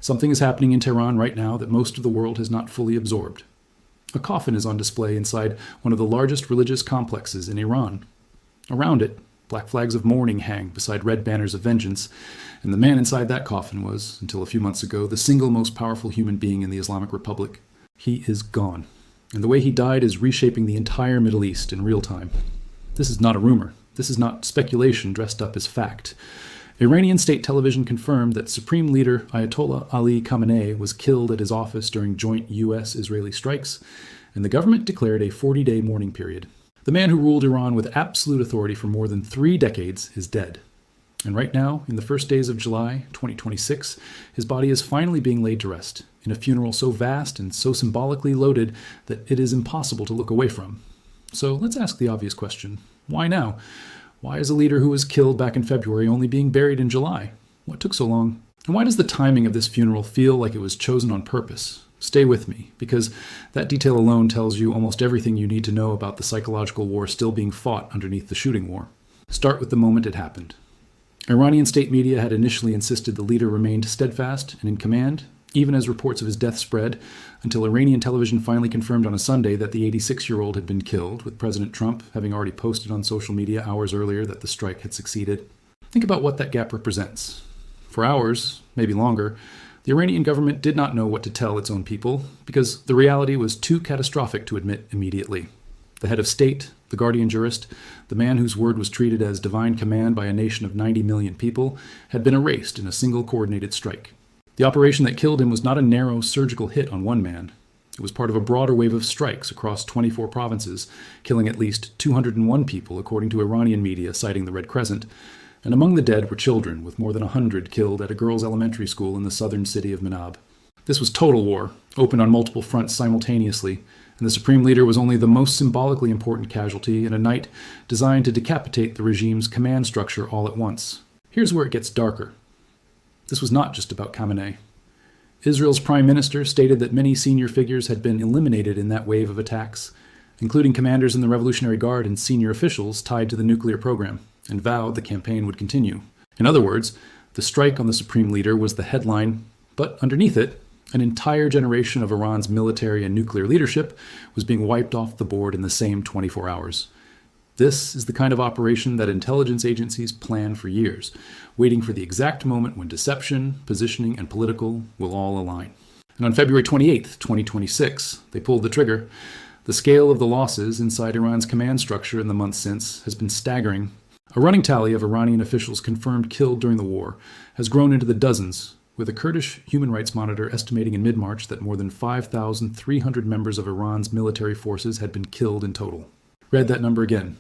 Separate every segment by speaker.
Speaker 1: Something is happening in Tehran right now that most of the world has not fully absorbed. A coffin is on display inside one of the largest religious complexes in Iran. Around it, black flags of mourning hang beside red banners of vengeance, and the man inside that coffin was, until a few months ago, the single most powerful human being in the Islamic Republic. He is gone, and the way he died is reshaping the entire Middle East in real time. This is not a rumor. This is not speculation dressed up as fact. Iranian state television confirmed that Supreme Leader Ayatollah Ali Khamenei was killed at his office during joint U.S.-Israeli strikes, and the government declared a 40-day mourning period. The man who ruled Iran with absolute authority for more than 3 decades is dead. And right now, in the first days of July 2026, his body is finally being laid to rest in a funeral so vast and so symbolically loaded that it is impossible to look away from. So let's ask the obvious question. Why now? Why is a leader who was killed back in February only being buried in July? What took so long? And why does the timing of this funeral feel like it was chosen on purpose? Stay with me, because that detail alone tells you almost everything you need to know about the psychological war still being fought underneath the shooting war. Start with the moment it happened. Iranian state media had initially insisted the leader remained steadfast and in command, even as reports of his death spread, until Iranian television finally confirmed on a Sunday that the 86-year-old had been killed, with President Trump having already posted on social media hours earlier that the strike had succeeded. Think about what that gap represents. For hours, maybe longer, the Iranian government did not know what to tell its own people, because the reality was too catastrophic to admit immediately. The head of state, the guardian jurist, the man whose word was treated as divine command by a nation of 90 million people, had been erased in a single coordinated strike. The operation that killed him was not a narrow surgical hit on one man. It was part of a broader wave of strikes across 24 provinces, killing at least 201 people, according to Iranian media citing the Red Crescent. And among the dead were children, with more than 100 killed at a girls' elementary school in the southern city of Manab. This was total war, open on multiple fronts simultaneously, and the supreme leader was only the most symbolically important casualty in a night designed to decapitate the regime's command structure all at once. Here's where it gets darker. This was not just about Khamenei. Israel's prime minister stated that many senior figures had been eliminated in that wave of attacks, including commanders in the Revolutionary Guard and senior officials tied to the nuclear program, and vowed the campaign would continue. In other words, the strike on the supreme leader was the headline, but underneath it, an entire generation of Iran's military and nuclear leadership was being wiped off the board in the same 24 hours. This is the kind of operation that intelligence agencies plan for years, waiting for the exact moment when deception, positioning, and political will all align. And on February 28, 2026, they pulled the trigger. The scale of the losses inside Iran's command structure in the months since has been staggering. A running tally of Iranian officials confirmed killed during the war has grown into the dozens, with a Kurdish human rights monitor estimating in mid-March that more than 5,300 members of Iran's military forces had been killed in total. Read that number again.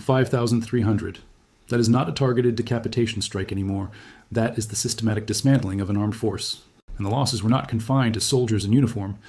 Speaker 1: 5,300. That is not a targeted decapitation strike anymore. That is the systematic dismantling of an armed force. And the losses were not confined to soldiers in uniform.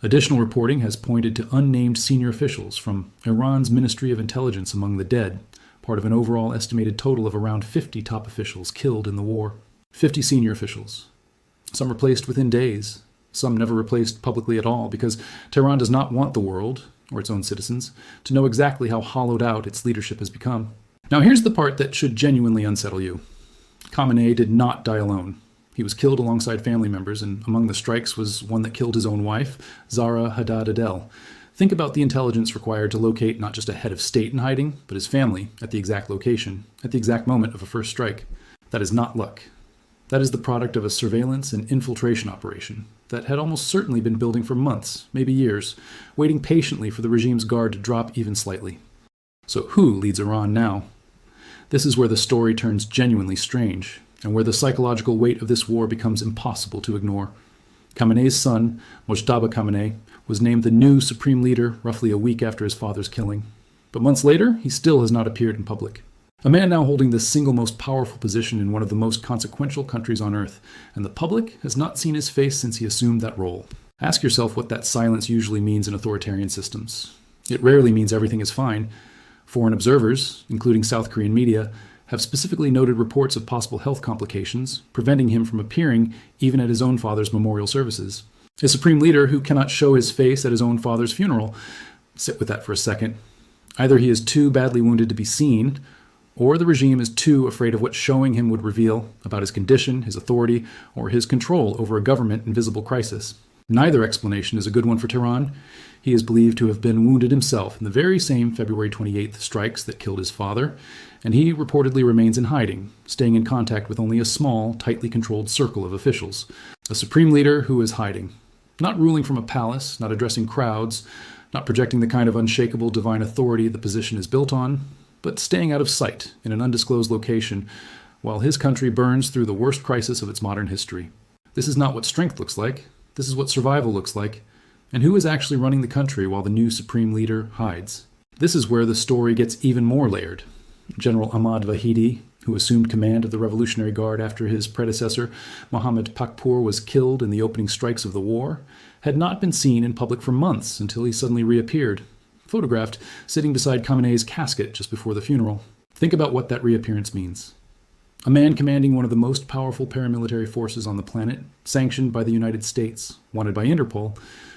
Speaker 1: Additional reporting has pointed to unnamed senior officials from Iran's Ministry of Intelligence among the dead, part of an overall estimated total of around 50 top officials killed in the war. 50 senior officials. Some replaced within days. Some never replaced publicly at all, because Tehran does not want the world, or its own citizens, to know exactly how hollowed out its leadership has become. Now here's the part that should genuinely unsettle you. Khamenei did not die alone. He was killed alongside family members, and among the strikes was one that killed his own wife, Zahra Haddad Adel. Think about the intelligence required to locate not just a head of state in hiding, but his family at the exact location, at the exact moment of a first strike. That is not luck. That is the product of a surveillance and infiltration operation that had almost certainly been building for months, maybe years, waiting patiently for the regime's guard to drop even slightly. So who leads Iran now? This is where the story turns genuinely strange, and where the psychological weight of this war becomes impossible to ignore. Khamenei's son, Mojtaba Khamenei, was named the new supreme leader roughly a week after his father's killing. But months later, he still has not appeared in public. A man now holding the single most powerful position in one of the most consequential countries on earth, and the public has not seen his face since he assumed that role. Ask yourself what that silence usually means in authoritarian systems. It rarely means everything is fine. Foreign observers, including South Korean media, have specifically noted reports of possible health complications, preventing him from appearing even at his own father's memorial services. A supreme leader who cannot show his face at his own father's funeral. Sit with that for a second. Either he is too badly wounded to be seen, or the regime is too afraid of what showing him would reveal about his condition, his authority, or his control over a government in visible crisis. Neither explanation is a good one for Tehran. He is believed to have been wounded himself in the very same February 28th strikes that killed his father, and he reportedly remains in hiding, staying in contact with only a small, tightly controlled circle of officials. A supreme leader who is hiding, not ruling from a palace, not addressing crowds, not projecting the kind of unshakable divine authority the position is built on, but staying out of sight in an undisclosed location while his country burns through the worst crisis of its modern history. This is not what strength looks like. This is what survival looks like. And who is actually running the country while the new supreme leader hides? This is where the story gets even more layered. General Ahmad Vahidi, who assumed command of the Revolutionary Guard after his predecessor, Mohammad Pakpour, was killed in the opening strikes of the war, had not been seen in public for months until he suddenly reappeared, photographed sitting beside Khamenei's casket just before the funeral. Think about what that reappearance means. A man commanding one of the most powerful paramilitary forces on the planet, sanctioned by the United States, wanted by Interpol,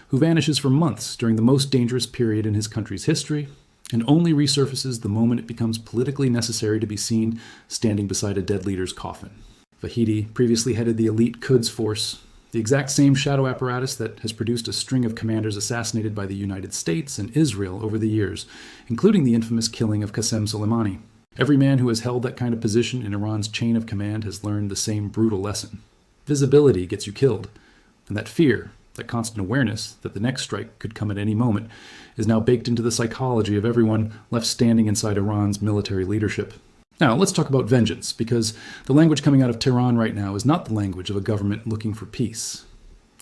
Speaker 1: who vanishes for months during the most dangerous period in his country's history, and only resurfaces the moment it becomes politically necessary to be seen standing beside a dead leader's coffin. Vahidi previously headed the elite Quds force, the exact same shadow apparatus that has produced a string of commanders assassinated by the United States and Israel over the years, including the infamous killing of Qasem Soleimani. Every man who has held that kind of position in Iran's chain of command has learned the same brutal lesson. Visibility gets you killed, and that fear, that constant awareness that the next strike could come at any moment, is now baked into the psychology of everyone left standing inside Iran's military leadership. Now, let's talk about vengeance, because the language coming out of Tehran right now is not the language of a government looking for peace.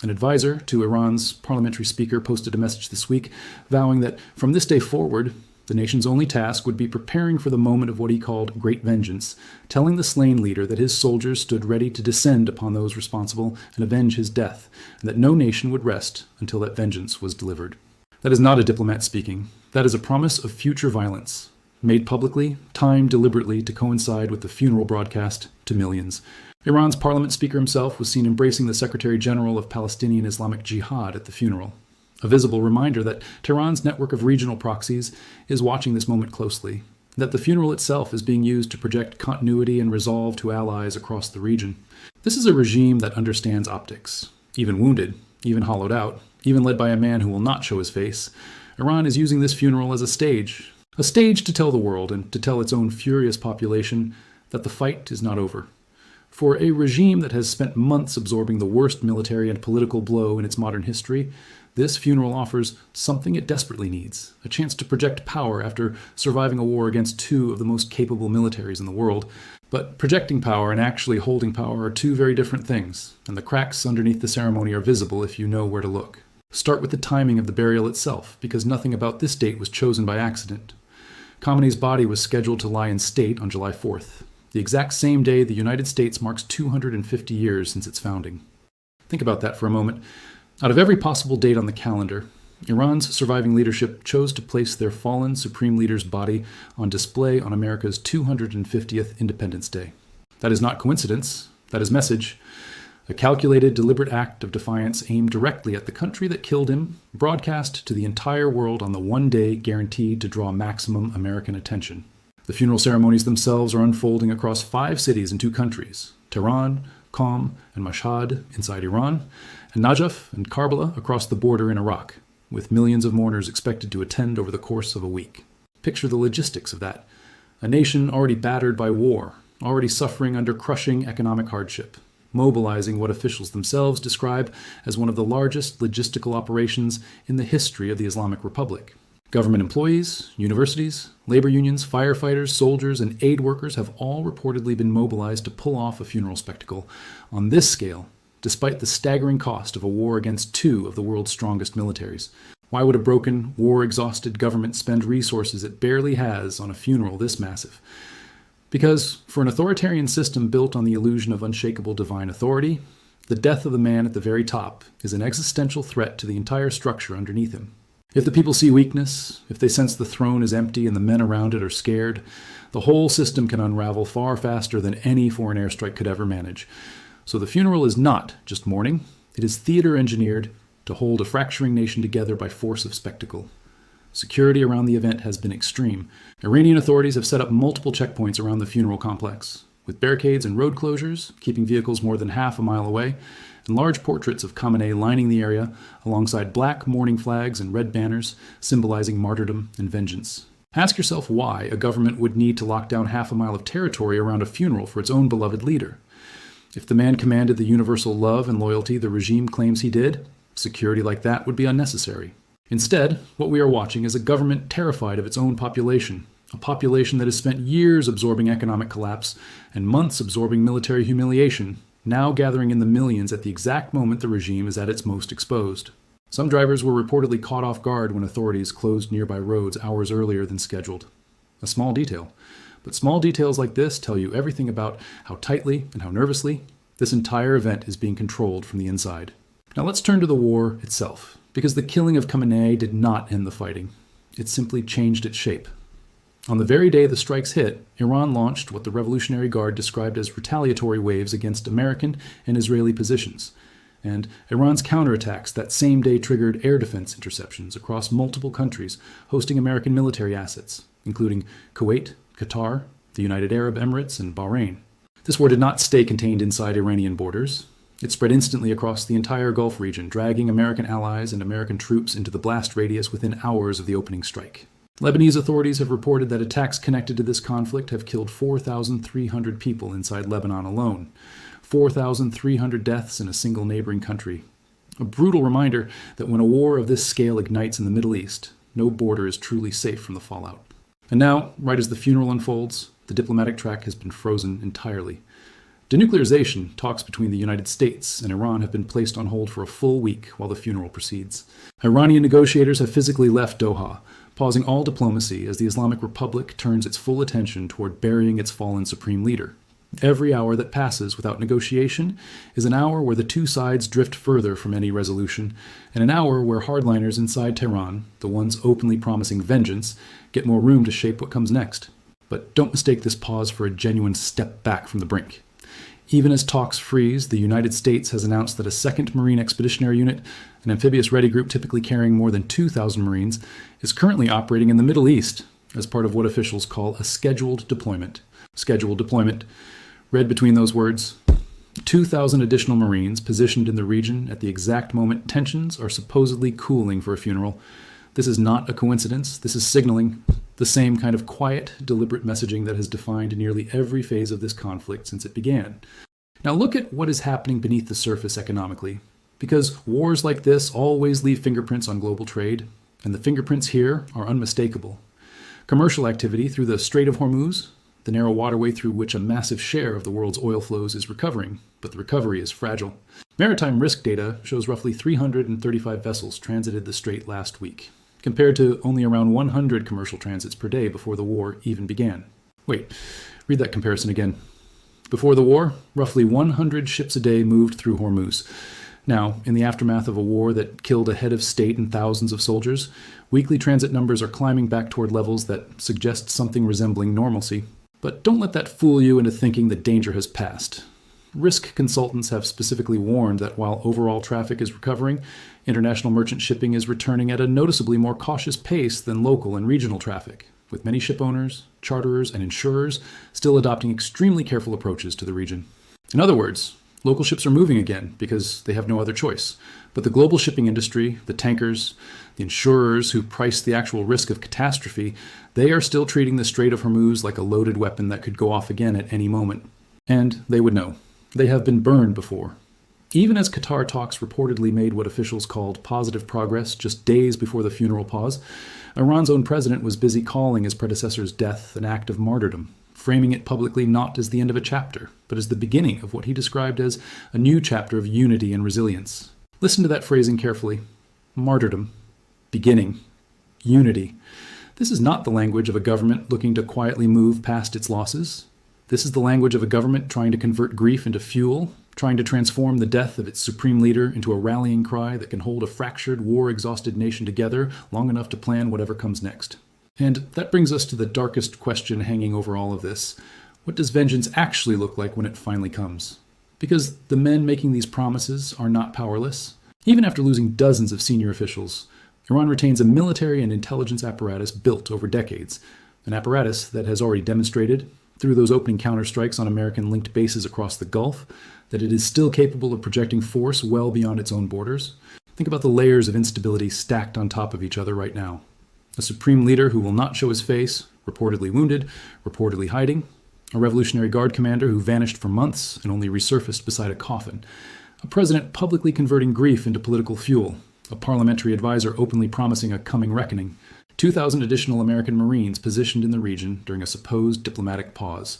Speaker 1: An advisor to Iran's parliamentary speaker posted a message this week vowing that from this day forward, the nation's only task would be preparing for the moment of what he called great vengeance, telling the slain leader that his soldiers stood ready to descend upon those responsible and avenge his death, and that no nation would rest until that vengeance was delivered. That is not a diplomat speaking. That is a promise of future violence, made publicly, timed deliberately to coincide with the funeral broadcast to millions. Iran's parliament speaker himself was seen embracing the Secretary General of Palestinian Islamic Jihad at the funeral. A visible reminder that Tehran's network of regional proxies is watching this moment closely, that the funeral itself is being used to project continuity and resolve to allies across the region. This is a regime that understands optics. Even wounded, even hollowed out, even led by a man who will not show his face, Iran is using this funeral as a stage to tell the world and to tell its own furious population that the fight is not over. For a regime that has spent months absorbing the worst military and political blow in its modern history, this funeral offers something it desperately needs, a chance to project power after surviving a war against two of the most capable militaries in the world. But projecting power and actually holding power are two very different things, and the cracks underneath the ceremony are visible if you know where to look. Start with the timing of the burial itself, because nothing about this date was chosen by accident. Khamenei's body was scheduled to lie in state on July 4th, the exact same day the United States marks 250 years since its founding. Think about that for a moment. Out of every possible date on the calendar, Iran's surviving leadership chose to place their fallen supreme leader's body on display on America's 250th Independence Day. That is not coincidence, that is message. A calculated, deliberate act of defiance aimed directly at the country that killed him, broadcast to the entire world on the one day guaranteed to draw maximum American attention. The funeral ceremonies themselves are unfolding across 5 cities in 2 countries, Tehran, Qom, and Mashhad inside Iran, and Najaf and Karbala across the border in Iraq, with millions of mourners expected to attend over the course of a week. Picture the logistics of that. A nation already battered by war, already suffering under crushing economic hardship, mobilizing what officials themselves describe as one of the largest logistical operations in the history of the Islamic Republic. Government employees, universities, labor unions, firefighters, soldiers, and aid workers have all reportedly been mobilized to pull off a funeral spectacle on this scale, despite the staggering cost of a war against 2 of the world's strongest militaries. Why would a broken, war-exhausted government spend resources it barely has on a funeral this massive? Because for an authoritarian system built on the illusion of unshakable divine authority, the death of the man at the very top is an existential threat to the entire structure underneath him. If the people see weakness, if they sense the throne is empty and the men around it are scared, the whole system can unravel far faster than any foreign airstrike could ever manage. So the funeral is not just mourning, it is theater engineered to hold a fracturing nation together by force of spectacle. Security around the event has been extreme. Iranian authorities have set up multiple checkpoints around the funeral complex, with barricades and road closures, keeping vehicles more than half a mile away, and large portraits of Khamenei lining the area alongside black mourning flags and red banners symbolizing martyrdom and vengeance. Ask yourself why a government would need to lock down half a mile of territory around a funeral for its own beloved leader. If the man commanded the universal love and loyalty the regime claims he did, security like that would be unnecessary. Instead, what we are watching is a government terrified of its own population, a population that has spent years absorbing economic collapse and months absorbing military humiliation, now gathering in the millions at the exact moment the regime is at its most exposed. Some drivers were reportedly caught off guard when authorities closed nearby roads hours earlier than scheduled. A small detail. But small details like this tell you everything about how tightly and how nervously this entire event is being controlled from the inside. Now let's turn to the war itself, because the killing of Khamenei did not end the fighting. It simply changed its shape. On the very day the strikes hit, Iran launched what the Revolutionary Guard described as retaliatory waves against American and Israeli positions. And Iran's counterattacks that same day triggered air defense interceptions across multiple countries hosting American military assets, including Kuwait, Qatar, the United Arab Emirates, and Bahrain. This war did not stay contained inside Iranian borders. It spread instantly across the entire Gulf region, dragging American allies and American troops into the blast radius within hours of the opening strike. Lebanese authorities have reported that attacks connected to this conflict have killed 4,300 people inside Lebanon alone, 4,300 deaths in a single neighboring country. A brutal reminder that when a war of this scale ignites in the Middle East, no border is truly safe from the fallout. And now, right as the funeral unfolds, the diplomatic track has been frozen entirely. Denuclearization talks between the United States and Iran have been placed on hold for a full week while the funeral proceeds. Iranian negotiators have physically left Doha, pausing all diplomacy as the Islamic Republic turns its full attention toward burying its fallen supreme leader. Every hour that passes without negotiation is an hour where the two sides drift further from any resolution, and an hour where hardliners inside Tehran, the ones openly promising vengeance, get more room to shape what comes next. But don't mistake this pause for a genuine step back from the brink. Even as talks freeze, the United States has announced that a second Marine Expeditionary Unit, an amphibious ready group typically carrying more than 2,000 Marines, is currently operating in the Middle East as part of what officials call a scheduled deployment. Scheduled deployment. Read between those words, 2,000 additional Marines positioned in the region at the exact moment tensions are supposedly cooling for a funeral. This is not a coincidence. This is signaling the same kind of quiet, deliberate messaging that has defined nearly every phase of this conflict since it began. Now look at what is happening beneath the surface economically, because wars like this always leave fingerprints on global trade, and the fingerprints here are unmistakable. Commercial activity through the Strait of Hormuz, the narrow waterway through which a massive share of the world's oil flows, is recovering, but the recovery is fragile. Maritime risk data shows roughly 335 vessels transited the strait last week, compared to only around 100 commercial transits per day before the war even began. Wait, read that comparison again. Before the war, roughly 100 ships a day moved through Hormuz. Now, in the aftermath of a war that killed a head of state and thousands of soldiers, weekly transit numbers are climbing back toward levels that suggest something resembling normalcy. But don't let that fool you into thinking the danger has passed. Risk consultants have specifically warned that while overall traffic is recovering, international merchant shipping is returning at a noticeably more cautious pace than local and regional traffic, with many ship owners, charterers, and insurers still adopting extremely careful approaches to the region. In other words, local ships are moving again because they have no other choice. But the global shipping industry, the tankers, the insurers who price the actual risk of catastrophe, they are still treating the Strait of Hormuz like a loaded weapon that could go off again at any moment. And they would know. They have been burned before. Even as Qatar talks reportedly made what officials called positive progress just days before the funeral pause, Iran's own president was busy calling his predecessor's death an act of martyrdom, framing it publicly not as the end of a chapter, but as the beginning of what he described as a new chapter of unity and resilience. Listen to that phrasing carefully. Martyrdom. Beginning. Unity. This is not the language of a government looking to quietly move past its losses. This is the language of a government trying to convert grief into fuel, trying to transform the death of its supreme leader into a rallying cry that can hold a fractured, war-exhausted nation together long enough to plan whatever comes next. And that brings us to the darkest question hanging over all of this. What does vengeance actually look like when it finally comes? Because the men making these promises are not powerless. Even after losing dozens of senior officials, Iran retains a military and intelligence apparatus built over decades, an apparatus that has already demonstrated, through those opening counterstrikes on American-linked bases across the Gulf, that it is still capable of projecting force well beyond its own borders. Think about the layers of instability stacked on top of each other right now. A supreme leader who will not show his face, reportedly wounded, reportedly hiding. A Revolutionary Guard commander who vanished for months and only resurfaced beside a coffin. A president publicly converting grief into political fuel. A parliamentary advisor openly promising a coming reckoning. 2,000 additional American Marines positioned in the region during a supposed diplomatic pause.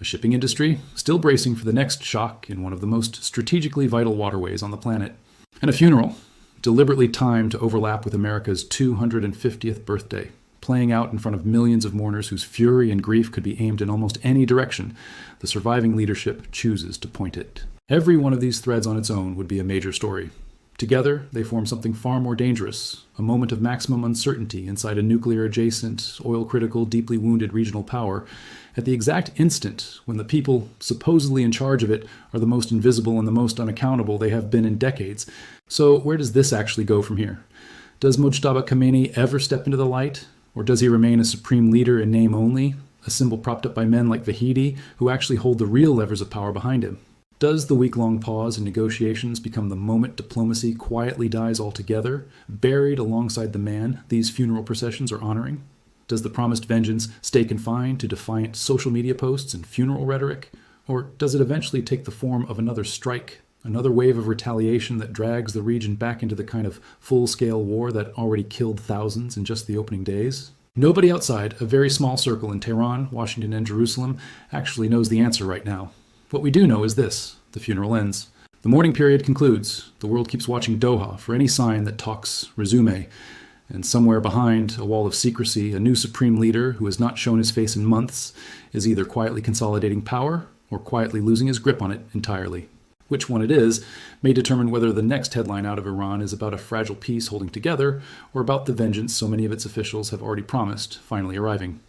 Speaker 1: A shipping industry still bracing for the next shock in one of the most strategically vital waterways on the planet. And a funeral deliberately timed to overlap with America's 250th birthday, playing out in front of millions of mourners whose fury and grief could be aimed in almost any direction the surviving leadership chooses to point it. Every one of these threads on its own would be a major story. Together, they form something far more dangerous, a moment of maximum uncertainty inside a nuclear-adjacent, oil-critical, deeply wounded regional power, at the exact instant when the people supposedly in charge of it are the most invisible and the most unaccountable they have been in decades. So where does this actually go from here? Does Mojtaba Khamenei ever step into the light? Or does he remain a supreme leader in name only, a symbol propped up by men like Vahidi, who actually hold the real levers of power behind him? Does the week-long pause in negotiations become the moment diplomacy quietly dies altogether, buried alongside the man these funeral processions are honoring? Does the promised vengeance stay confined to defiant social media posts and funeral rhetoric? Or does it eventually take the form of another strike, another wave of retaliation that drags the region back into the kind of full-scale war that already killed thousands in just the opening days? Nobody outside a very small circle in Tehran, Washington, and Jerusalem actually knows the answer right now. What we do know is this: the funeral ends. The mourning period concludes. The world keeps watching Doha for any sign that talks resume. And somewhere behind a wall of secrecy, a new supreme leader who has not shown his face in months is either quietly consolidating power or quietly losing his grip on it entirely. Which one it is may determine whether the next headline out of Iran is about a fragile peace holding together or about the vengeance so many of its officials have already promised finally arriving.